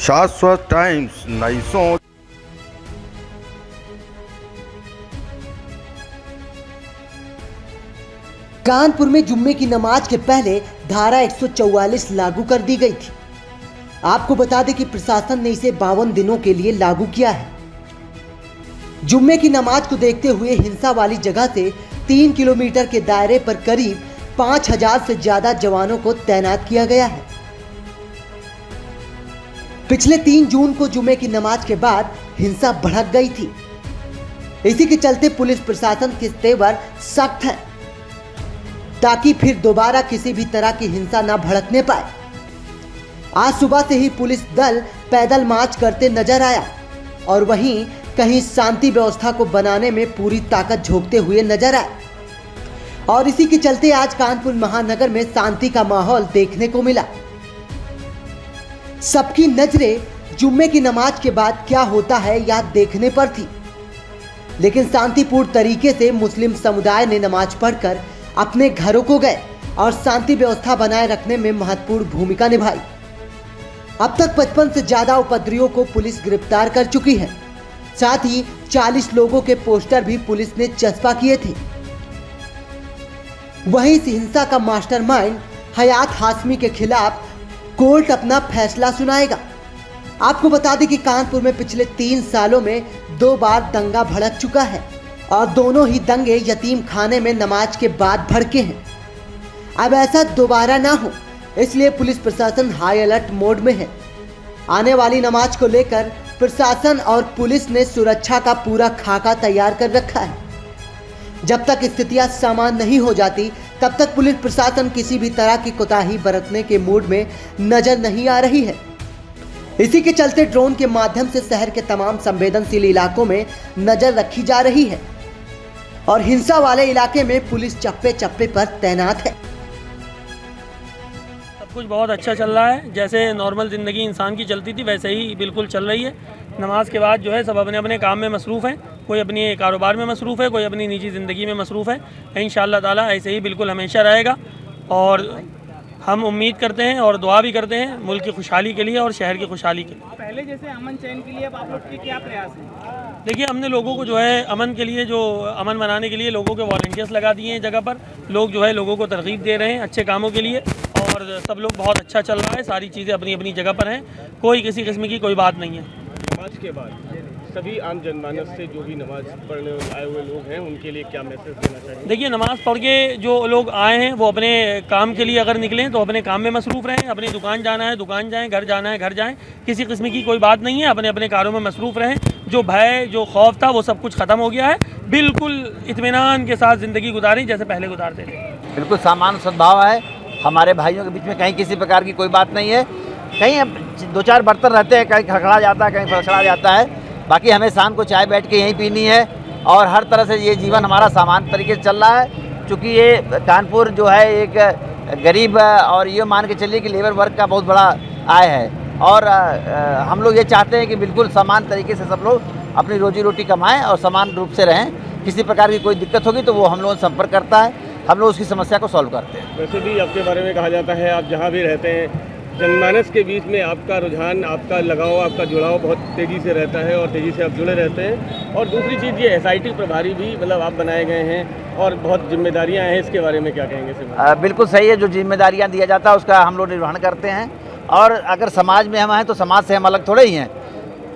शाश्वत टाइम्स नई सोच। कानपुर में जुम्मे की नमाज के पहले धारा 144 लागू कर दी गई थी। आपको बता दें कि प्रशासन ने इसे 52 दिनों के लिए लागू किया है। जुम्मे की नमाज को देखते हुए हिंसा वाली जगह से 3 किलोमीटर के दायरे पर करीब 5000 से ज्यादा जवानों को तैनात किया गया है। पिछले 3 जून को जुम्मे की नमाज के बाद हिंसा भड़क गई थी। इसी के चलते पुलिस प्रशासन के तेवर सख्त है ताकि फिर दोबारा किसी भी तरह की हिंसा न भड़कने पाए। आज सुबह से ही पुलिस दल पैदल मार्च करते नजर आया और वहीं कहीं शांति व्यवस्था को बनाने में पूरी ताकत झोंकते हुए नजर आए और इसी के चलते आज कानपुर महानगर में शांति का माहौल देखने को मिला। सबकी नजरें जुम्मे की नमाज के बाद क्या होता है यह देखने पर थी, लेकिन शांतिपूर्ण तरीके से मुस्लिम समुदाय ने नमाज पढ़कर अपने घरों को गए और शांति व्यवस्था बनाए रखने में महत्वपूर्ण भूमिका निभाई। अब तक 55 से ज्यादा उपद्रवियों को पुलिस गिरफ्तार कर चुकी है। साथ ही 40 लोगों के पोस्टर भी पुलिस ने चस्पा किए थे। वहीं इस हिंसा का मास्टरमाइंड हयात हाशमी के खिलाफ कोर्ट अपना फैसला सुनाएगा। आपको बता दें कि कानपुर में पिछले 3 सालों में 2 बार दंगा भड़क चुका है और दोनों ही दंगे यतीम खाने में नमाज के बाद भड़के हैं। अब ऐसा दोबारा ना हो, इसलिए पुलिस प्रशासन हाई अलर्ट मोड में है। आने वाली नमाज को लेकर प्रशासन और पुलिस ने सुरक्षा का पूरा खाका तैयार कर रखा है। जब तक स्थितियां सामान्य नहीं हो जाती तब तक पुलिस प्रशासन किसी भी तरह की कोताही बरतने के मूड में नजर नहीं आ रही है। इसी के चलते ड्रोन के माध्यम से शहर के तमाम संवेदनशील इलाकों में नजर रखी जा रही है और हिंसा वाले इलाके में पुलिस चप्पे चप्पे पर तैनात है। सब कुछ बहुत अच्छा चल रहा है। जैसे नॉर्मल ज़िंदगी इंसान की चलती थी वैसे ही बिल्कुल चल रही है। नमाज के बाद जो है सब अपने अपने काम में मसरूफ़ हैं। कोई अपनी कारोबार में मसरूफ़ है, कोई अपनी निजी ज़िंदगी में मसरूफ़ है। इंशाअल्लाह ताला ऐसे ही बिल्कुल हमेशा रहेगा और हम उम्मीद करते हैं और दुआ भी करते हैं मुल्क की खुशहाली के लिए और शहर की खुशहाली के लिए। पहले जैसे अमन चैन के लिए अब आप लोग के क्या प्रयास हैं? देखिए, हमने लोगों को जो है अमन के लिए, जो अमन बनाने के लिए लोगों के वॉलंटियर्स लगा दिए हैं जगह पर। लोग जो है लोगों को तरगीब दे रहे हैं अच्छे कामों के लिए और सब लोग बहुत अच्छा चल रहा है। सारी चीज़ें अपनी अपनी जगह पर हैं, कोई किसी किस्म की कोई बात नहीं है। नमाज के बाद सभी आम जनमानस से जो भी नमाज पढ़ने आए हुए लोग हैं उनके लिए क्या मैसेज देना चाहिए? देखिए, नमाज़ पढ़ के जो लोग आए हैं वो अपने काम के लिए अगर निकलें तो अपने काम में मसरूफ़ रहें। अपनी दुकान जाना है दुकान जाएं, घर जाना है घर जाएं, किसी किस्म की कोई बात नहीं है। अपने अपने कारों में मसरूफ़ रहें। जो भय जो खौफ था वो सब कुछ ख़त्म हो गया है। बिल्कुल इत्मीनान के साथ ज़िंदगी गुजारें जैसे पहले गुजारते थे। बिल्कुल सामान्य सद्भाव है हमारे भाइयों के बीच में। कहीं किसी प्रकार की कोई बात नहीं है। कहीं 2-4 बर्तन रहते हैं, कहीं खड़खड़ा जाता है, कहीं फड़खड़ा जाता है। बाकी हमें शाम को चाय बैठ के यहीं पीनी है और हर तरह से ये जीवन हमारा सामान्य तरीके से चल रहा है। चूँकि ये कानपुर जो है एक गरीब और ये मान के चलिए कि लेबर वर्ग का बहुत बड़ा आय है और हम लोग ये चाहते हैं कि बिल्कुल समान तरीके से सब लोग अपनी रोजी रोटी कमाएं और समान रूप से रहें। किसी प्रकार की कोई दिक्कत होगी तो वो हम लोगों से संपर्क करता है, हम लोग उसकी समस्या को सॉल्व करते हैं। वैसे भी आपके बारे में कहा जाता है आप जहाँ भी रहते हैं जनमानस के बीच में आपका रुझान, आपका लगाव, आपका जुड़ाव बहुत तेज़ी से रहता है और तेज़ी से आप जुड़े रहते हैं। और दूसरी चीज़ ये SIT प्रभारी भी मतलब आप बनाए गए हैं और बहुत जिम्मेदारियां हैं, इसके बारे में क्या कहेंगे सर? बिल्कुल सही है। जो जिम्मेदारियां दिया जाता है उसका हम लोग निर्वहन करते हैं और अगर समाज में हम हैं तो समाज से हम अलग थोड़े ही हैं।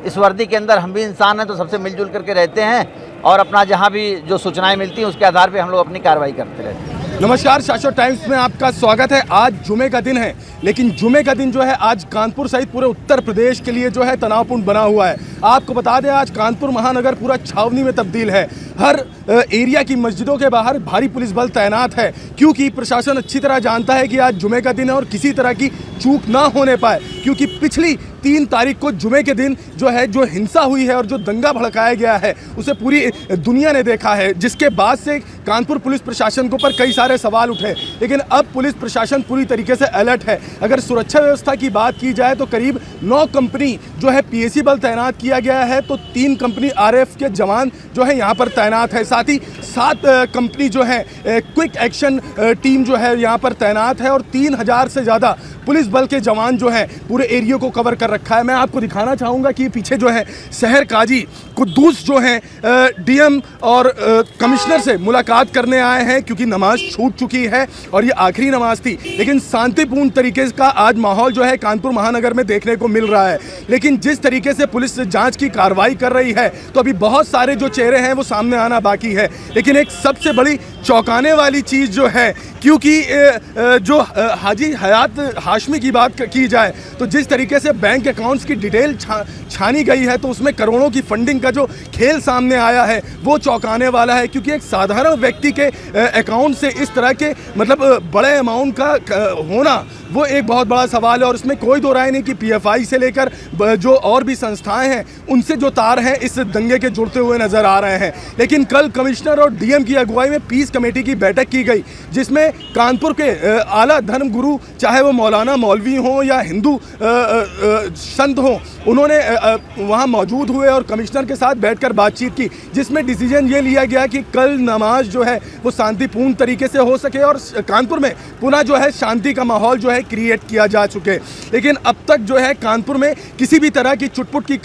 इस वर्दी के अंदर हम भी इंसान हैं तो सबसे मिलजुल करके रहते हैं और अपना जहाँ भी जो सूचनाएँ मिलती हैं उसके आधार पर हम लोग अपनी कार्रवाई करते रहते हैं। नमस्कार, शाश्वत टाइम्स में आपका स्वागत है। आज जुमे का दिन है, लेकिन जुमे का दिन जो है आज कानपुर सहित पूरे उत्तर प्रदेश के लिए जो है तनावपूर्ण बना हुआ है। आपको बता दें आज कानपुर महानगर पूरा छावनी में तब्दील है। हर एरिया की मस्जिदों के बाहर भारी पुलिस बल तैनात है क्योंकि प्रशासन अच्छी तरह जानता है कि आज जुमे का दिन है और किसी तरह की चूक ना होने पाए। क्योंकि पिछली 3 तारीख को जुमे के दिन जो है जो हिंसा हुई है और जो दंगा भड़काया गया है उसे पूरी दुनिया ने देखा है, जिसके बाद से कानपुर पुलिस प्रशासन के ऊपर कई सारे सवाल उठे, लेकिन अब पुलिस प्रशासन पूरी तरीके से अलर्ट है। अगर सुरक्षा व्यवस्था की बात की जाए तो करीब 9 कंपनी जो है पीएसी बल तैनात किया गया है, तो 3 कंपनी आरएएफ के जवान जो है यहाँ पर तैनात है। साथ ही 7 कंपनी जो है क्विक एक्शन टीम जो है यहाँ पर तैनात है और 3000 से ज़्यादा पुलिस बल के जवान जो है पूरे एरिया को कवर कर रखा है। मैं आपको दिखाना चाहूँगा कि पीछे जो है शहर काजी कुद्दूस जो है डीएम और कमिश्नर से मुलाकात करने आए हैं, क्योंकि नमाज छूट चुकी है और ये आखिरी नमाज थी। लेकिन शांतिपूर्ण तरीके का आज माहौल जो है कानपुर महानगर में देखने को मिल रहा है। लेकिन जिस तरीके से पुलिस जांच की कार्रवाई कर रही है, तो अभी बहुत सारे जो चेहरे हैं वो सामने आना बाकी है। लेकिन एक सबसे बड़ी चौंकाने वाली चीज़ जो है, क्योंकि जो हाजी हयात हाशमी की बात की जाए तो जिस तरीके से बैंक अकाउंट्स की डिटेल छानी गई है, तो उसमें करोड़ों की फंडिंग का जो खेल सामने आया है वो चौंकाने वाला है। क्योंकि एक साधारण व्यक्ति के अकाउंट से इस तरह के मतलब बड़े अमाउंट का होना वो एक बहुत बड़ा सवाल है, और उसमें कोई दो राय नहीं कि पीएफआई से लेकर जो और भी संस्थाएं हैं उनसे जो तार हैं इस दंगे के जुड़ते हुए नजर आ रहे हैं। लेकिन कल कमिश्नर और डीएम की अगुवाई में पीस कमेटी की बैठक की गई, जिसमें कानपुर के आला धर्म गुरु, चाहे वो मौलाना मौलवी हों या हिंदू संत हों, उन्होंने वहाँ मौजूद हुए और कमिश्नर के साथ बैठकर बातचीत की, जिसमें डिसीजन ये लिया गया कि कल नमाज जो है वो शांतिपूर्ण तरीके से हो सके और कानपुर में पुनः जो है शांति का माहौल जो है क्रिएट किया जा चुके। लेकिन अब तक जो है कानपुर में किसी भी तरह की चुटपुट की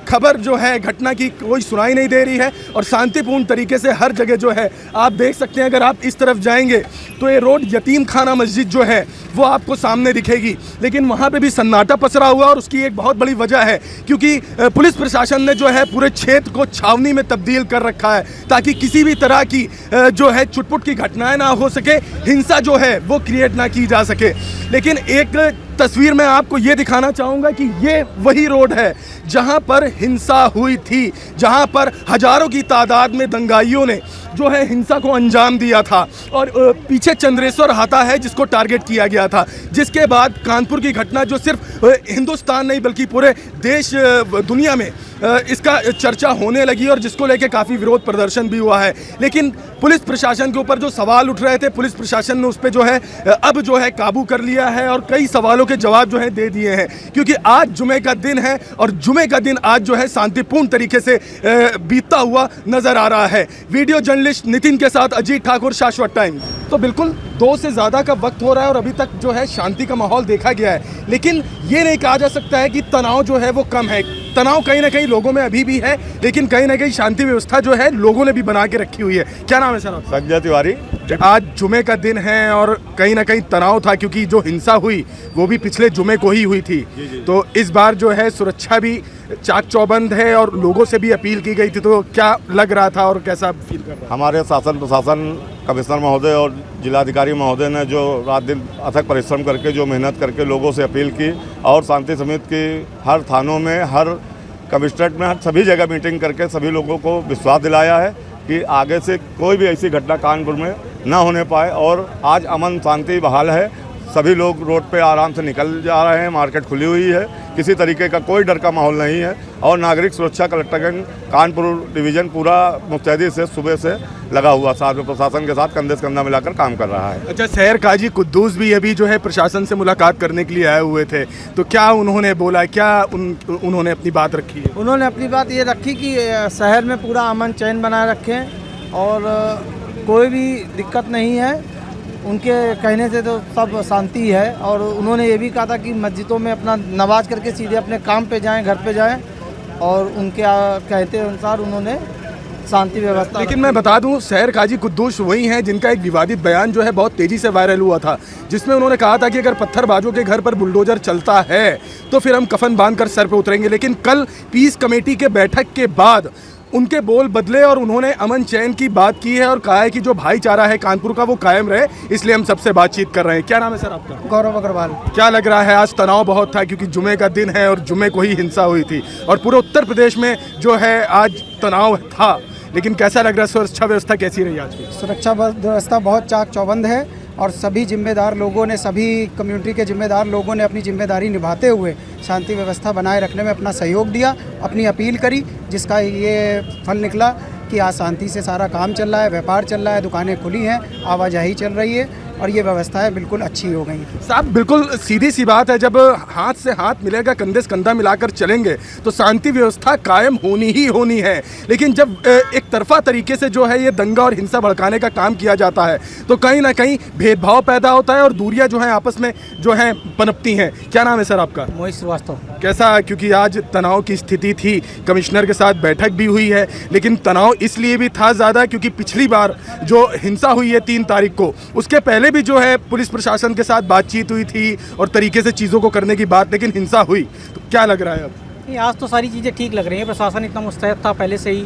खबर जो है घटना की कोई सुनाई नहीं दे रही है, और शांतिपूर्ण तरीके से हर जगह जो है आप देख सकते हैं। अगर आप इस तरफ जाएंगे तो ये रोड यतीम खाना मस्जिद जो है वो आपको सामने दिखेगी, लेकिन वहाँ पे भी सन्नाटा पसरा हुआ, और उसकी एक बहुत बड़ी वजह है क्योंकि पुलिस प्रशासन ने जो है पूरे क्षेत्र को छावनी में तब्दील कर रखा है, ताकि किसी भी तरह की जो है चुटपुट की घटनाएं ना हो सके, हिंसा जो है वो क्रिएट ना की जा सके। लेकिन एक तस्वीर में आपको ये दिखाना चाहूँगा कि ये वही रोड है जहाँ पर हिंसा हुई थी, जहाँ पर हजारों की तादाद में दंगाइयों ने जो है हिंसा को अंजाम दिया था, और पीछे चंद्रेश्वर हाता है जिसको टारगेट किया गया था। जिसके बाद कानपुर की घटना जो सिर्फ हिंदुस्तान नहीं बल्कि पूरे देश दुनिया में इसका चर्चा होने लगी, और जिसको लेके काफ़ी विरोध प्रदर्शन भी हुआ है। लेकिन पुलिस प्रशासन के ऊपर जो सवाल उठ रहे थे, पुलिस प्रशासन ने उस पर जो है अब जो है काबू कर लिया है और कई सवालों के जवाब जो है दे दिए हैं, क्योंकि आज जुमे का दिन है और जुमे का दिन आज जो है शांतिपूर्ण तरीके से बीतता हुआ नजर आ रहा है। वीडियो जर्नलिस्ट नितिन के साथ अजीत ठाकुर, शाश्वत टाइम। तो बिल्कुल 2 से ज़्यादा का वक्त हो रहा है और अभी तक जो है शांति का माहौल देखा गया है, लेकिन ये नहीं कहा जा सकता है कि तनाव जो है वो कम है। तनाव कहीं ना कहीं लोगों में अभी भी है, लेकिन कहीं ना कहीं शांति व्यवस्था जो है लोगों ने भी बना के रखी हुई है। क्या नाम है सर? संजय तिवारी। आज जुमे का दिन है और कहीं ना कहीं तनाव था, क्योंकि जो हिंसा हुई वो भी पिछले जुमे को ही हुई थी। तो इस बार जो है सुरक्षा भी चाक चौबंद है और लोगों से भी अपील की गई थी, तो क्या लग रहा था और कैसा फील कर रहा था? हमारे शासन प्रशासन कमिश्नर महोदय और जिलाधिकारी महोदय ने जो रात दिन अथक परिश्रम करके जो मेहनत करके लोगों से अपील की, और शांति समिति की हर थानों में, हर कमिश्नरेट में, हर सभी जगह मीटिंग करके सभी लोगों को विश्वास दिलाया है कि आगे से कोई भी ऐसी घटना कानपुर में ना होने पाए। और आज अमन शांति बहाल है, सभी लोग रोड पे आराम से निकल जा रहे हैं, मार्केट खुली हुई है, किसी तरीके का कोई डर का माहौल नहीं है, और नागरिक सुरक्षा कलेक्टरगंज कानपुर डिवीज़न पूरा मुस्तैदी से सुबह से लगा हुआ साथ में प्रशासन के साथ कंधे से कंधा मिलाकर काम कर रहा है। अच्छा, शहर काजी कुद्दूस भी अभी जो है प्रशासन से मुलाकात करने के लिए आए हुए थे, तो क्या उन्होंने बोला, क्या उन्होंने अपनी बात रखी है? उन्होंने अपनी बात ये रखी कि शहर में पूरा अमन चैन बनाए रखें और कोई भी दिक्कत नहीं है। उनके कहने से तो सब शांति है, और उन्होंने ये भी कहा था कि मस्जिदों में अपना नमाज करके सीधे अपने काम पे जाएं, घर पे जाएं, और उनके कहते अनुसार उन्होंने शांति व्यवस्था। लेकिन मैं बता दूं, शहर काजी कुद्दूस वही हैं जिनका एक विवादित बयान जो है बहुत तेज़ी से वायरल हुआ था, जिसमें उन्होंने कहा था कि अगर पत्थरबाजों के घर पर बुलडोजर चलता है तो फिर हम कफन बांधकर सर पे उतरेंगे। लेकिन कल पीस कमेटी के बैठक के बाद उनके बोल बदले और उन्होंने अमन चैन की बात की है और कहा है कि जो भाईचारा है कानपुर का वो कायम रहे, इसलिए हम सबसे बातचीत कर रहे हैं। क्या नाम है सर आपका? गौरव अग्रवाल। क्या लग रहा है, आज तनाव बहुत था क्योंकि जुमे का दिन है और जुमे को ही हिंसा हुई थी, और पूरे उत्तर प्रदेश में जो है आज तनाव था, लेकिन कैसा लग रहा है? सुरक्षा व्यवस्था कैसी रही आज की? सुरक्षा व्यवस्था बहुत चाक चौबंद है, और सभी जिम्मेदार लोगों ने, सभी कम्युनिटी के जिम्मेदार लोगों ने अपनी जिम्मेदारी निभाते हुए शांति व्यवस्था बनाए रखने में अपना सहयोग दिया, अपनी अपील करी, जिसका ये फल निकला कि आज शांति से सारा काम चल रहा है, व्यापार चल रहा है, दुकानें खुली हैं, आवाजाही चल रही है और ये व्यवस्थाएं बिल्कुल अच्छी हो गई हैं। साहब बिल्कुल सीधी सी बात है, जब हाथ से हाथ मिलेगा, कंधे से कंधा मिलाकर चलेंगे तो शांति व्यवस्था कायम होनी ही होनी है। लेकिन जब एक तरफा तरीके से जो है ये दंगा और हिंसा भड़काने का काम किया जाता है तो कहीं ना कहीं भेदभाव पैदा होता है और दूरियां जो हैं आपस में जो हैं पनपती हैं। क्या नाम है सर आपका? मोहित श्रीवास्तव। कैसा, क्योंकि आज तनाव की स्थिति थी, कमिश्नर के साथ बैठक भी हुई है, लेकिन तनाव इसलिए भी था ज़्यादा क्योंकि पिछली बार जो हिंसा हुई है 3 तारीख को, उसके पहले भी जो है पुलिस प्रशासन के साथ बातचीत हुई थी और तरीके से चीज़ों को करने की बात, लेकिन हिंसा हुई। तो क्या लग रहा है अब? नहीं, आज तो सारी चीज़ें ठीक लग रही हैं। प्रशासन इतना मुस्तैद था पहले से ही,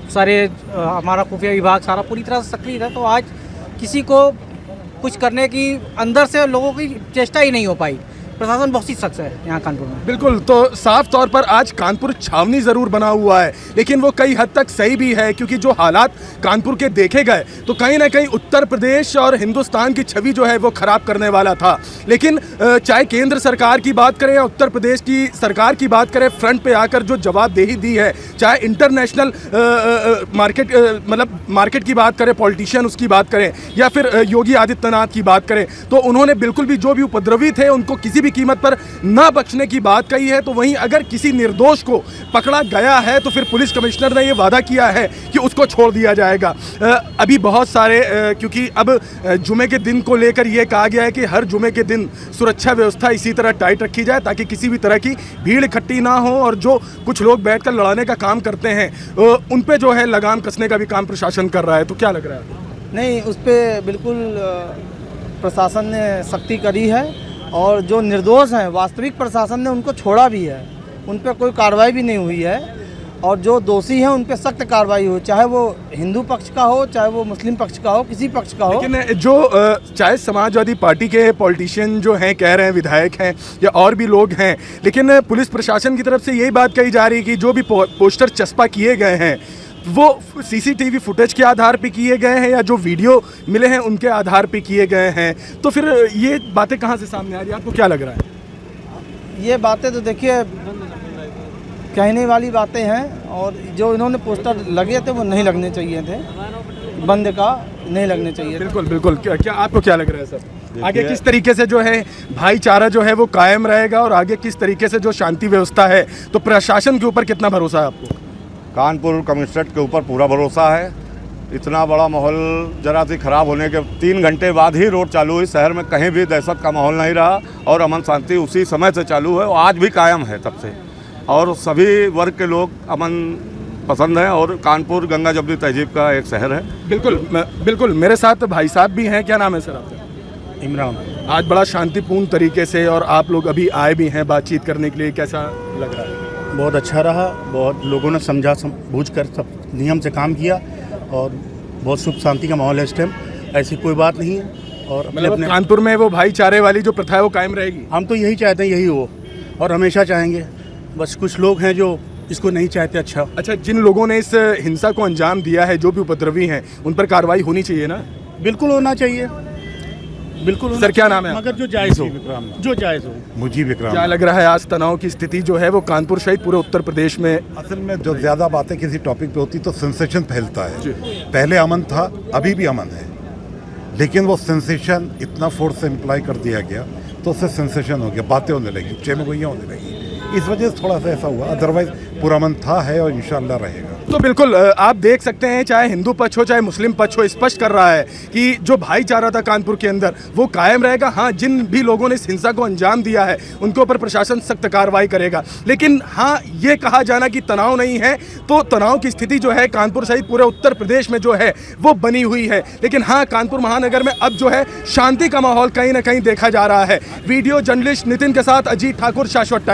सारे हमारा खुफिया विभाग सारा पूरी तरह से सक्रिय था, तो आज किसी को कुछ करने की अंदर से लोगों की चेष्टा ही नहीं हो पाई। प्रशासन बहुत ही सख्त है यहाँ कानपुर में। बिल्कुल, तो साफ तौर पर आज कानपुर छावनी ज़रूर बना हुआ है, लेकिन वो कई हद तक सही भी है क्योंकि जो हालात कानपुर के देखे गए तो कहीं ना कहीं उत्तर प्रदेश और हिंदुस्तान की छवि जो है वो ख़राब करने वाला था। लेकिन चाहे केंद्र सरकार की बात करें या उत्तर प्रदेश की सरकार की बात करें, फ्रंट पे आकर जो जवाबदेही दी है, चाहे इंटरनेशनल मार्केट की बात करें, पॉलिटिशियन उसकी बात करें या फिर योगी आदित्यनाथ की बात करें, तो उन्होंने बिल्कुल भी जो भी उपद्रवी थे उनको किसी भी कीमत पर ना बख्शने की बात कही है। तो वहीं अगर किसी निर्दोष को पकड़ा गया है तो फिर पुलिस कमिश्नर ने ये वादा किया है कि उसको छोड़ दिया जाएगा। अभी बहुत सारे क्योंकि अब जुमे के दिन को लेकर ये कहा गया है कि हर जुमे के दिन सुरक्षा व्यवस्था इसी तरह टाइट रखी जाए ताकि किसी भी तरह की भीड़ इकट्ठी ना हो और जो कुछ लोग बैठकर लड़ाने का काम करते हैं उन पे जो है लगाम कसने का भी काम प्रशासन कर रहा है। तो क्या लग रहा है? नहीं, उस पर बिल्कुल प्रशासन ने सख्ती करी है और जो निर्दोष हैं वास्तविक प्रशासन ने उनको छोड़ा भी है, उन पर कोई कार्रवाई भी नहीं हुई है और जो दोषी हैं उन पर सख्त कार्रवाई हो, चाहे वो हिंदू पक्ष का हो, चाहे वो मुस्लिम पक्ष का हो, किसी पक्ष का हो। लेकिन जो चाहे समाजवादी पार्टी के पॉलिटिशियन जो हैं कह रहे हैं, विधायक हैं या और भी लोग हैं, लेकिन पुलिस प्रशासन की तरफ से यही बात कही जा रही है कि जो भी पोस्टर चस्पा किए गए हैं वो सीसीटीवी फुटेज के आधार पे किए गए हैं या जो वीडियो मिले हैं उनके आधार पे किए गए हैं। तो फिर ये बातें कहाँ से सामने आ रही है? आपको क्या लग रहा है? ये बातें तो देखिए कहने वाली बातें हैं और जो इन्होंने पोस्टर लगे थे वो नहीं लगने चाहिए थे, बंद का नहीं लगने चाहिए। बिल्कुल बिल्कुल। क्या आपको क्या लग रहा है सर, आगे किस तरीके से जो है भाईचारा जो है वो कायम रहेगा और आगे किस तरीके से जो शांति व्यवस्था है, तो प्रशासन के ऊपर कितना भरोसा है आपको? कानपुर कमिश्नरेट के ऊपर पूरा भरोसा है। इतना बड़ा माहौल जरा सी खराब होने के 3 घंटे बाद ही रोड चालू हुई। शहर में कहीं भी दहशत का माहौल नहीं रहा और अमन शांति उसी समय से चालू है और आज भी कायम है तब से। और सभी वर्ग के लोग अमन पसंद हैं और कानपुर गंगा जमुनी तहजीब का एक शहर है। बिल्कुल। मेरे साथ भाई साहब भी हैं। क्या नाम है सर आपका? इमरान। आज बड़ा शांतिपूर्ण तरीके से और आप लोग अभी आए भी हैं बातचीत करने के लिए, कैसा लग रहा है? बहुत अच्छा रहा, बहुत लोगों ने समझा बूझ कर सब नियम से काम किया और बहुत सुख शांति का माहौल है इस टाइम, ऐसी कोई बात नहीं है। और मतलब कानपुर में वो भाईचारे वाली जो प्रथा है वो कायम रहेगी? हम तो यही चाहते हैं, यही हो और हमेशा चाहेंगे। बस कुछ लोग हैं जो इसको नहीं चाहते। अच्छा, जिन लोगों ने इस हिंसा को अंजाम दिया है, जो भी उपद्रवी हैं, उन पर कार्रवाई होनी चाहिए ना? बिल्कुल होना चाहिए, बिल्कुल। सर क्या नाम है? मगर जो जायज़ हो, जो जायज़ हो। मुझे विक्रम। क्या लग रहा है आज तनाव की स्थिति जो है वो कानपुर सहित पूरे उत्तर प्रदेश में? असल में जो ज़्यादा बातें किसी टॉपिक पे होती तो सेंसेशन फैलता है। पहले अमन था, अभी भी अमन है, लेकिन वो सेंसेशन इतना फोर्स से इम्प्लाई कर दिया गया तो उससे सेंसेशन हो गया, बातें होने लगी, चेमगोइयाँ होने लगी। इस वजह से थोड़ा सा ऐसा हुआ, अदरवाइज पूरा अमन था, है और इंशाल्लाह रहेगा। तो बिल्कुल आप देख सकते हैं, चाहे हिंदू पक्ष हो चाहे मुस्लिम पक्ष हो, स्पष्ट कर रहा है कि जो भाईचारा था कानपुर के अंदर वो कायम रहेगा। हाँ, जिन भी लोगों ने इस हिंसा को अंजाम दिया है उनके ऊपर प्रशासन सख्त कार्रवाई करेगा। लेकिन हाँ, ये कहा जाना कि तनाव नहीं है, तो तनाव की स्थिति जो है कानपुर सहित पूरे उत्तर प्रदेश में जो है वो बनी हुई है। लेकिन हाँ, कानपुर महानगर में अब जो है शांति का माहौल कहीं ना कहीं देखा जा रहा है। वीडियो जर्नलिस्ट नितिन के साथ अजीत ठाकुर, शाश्वत टाइम्स।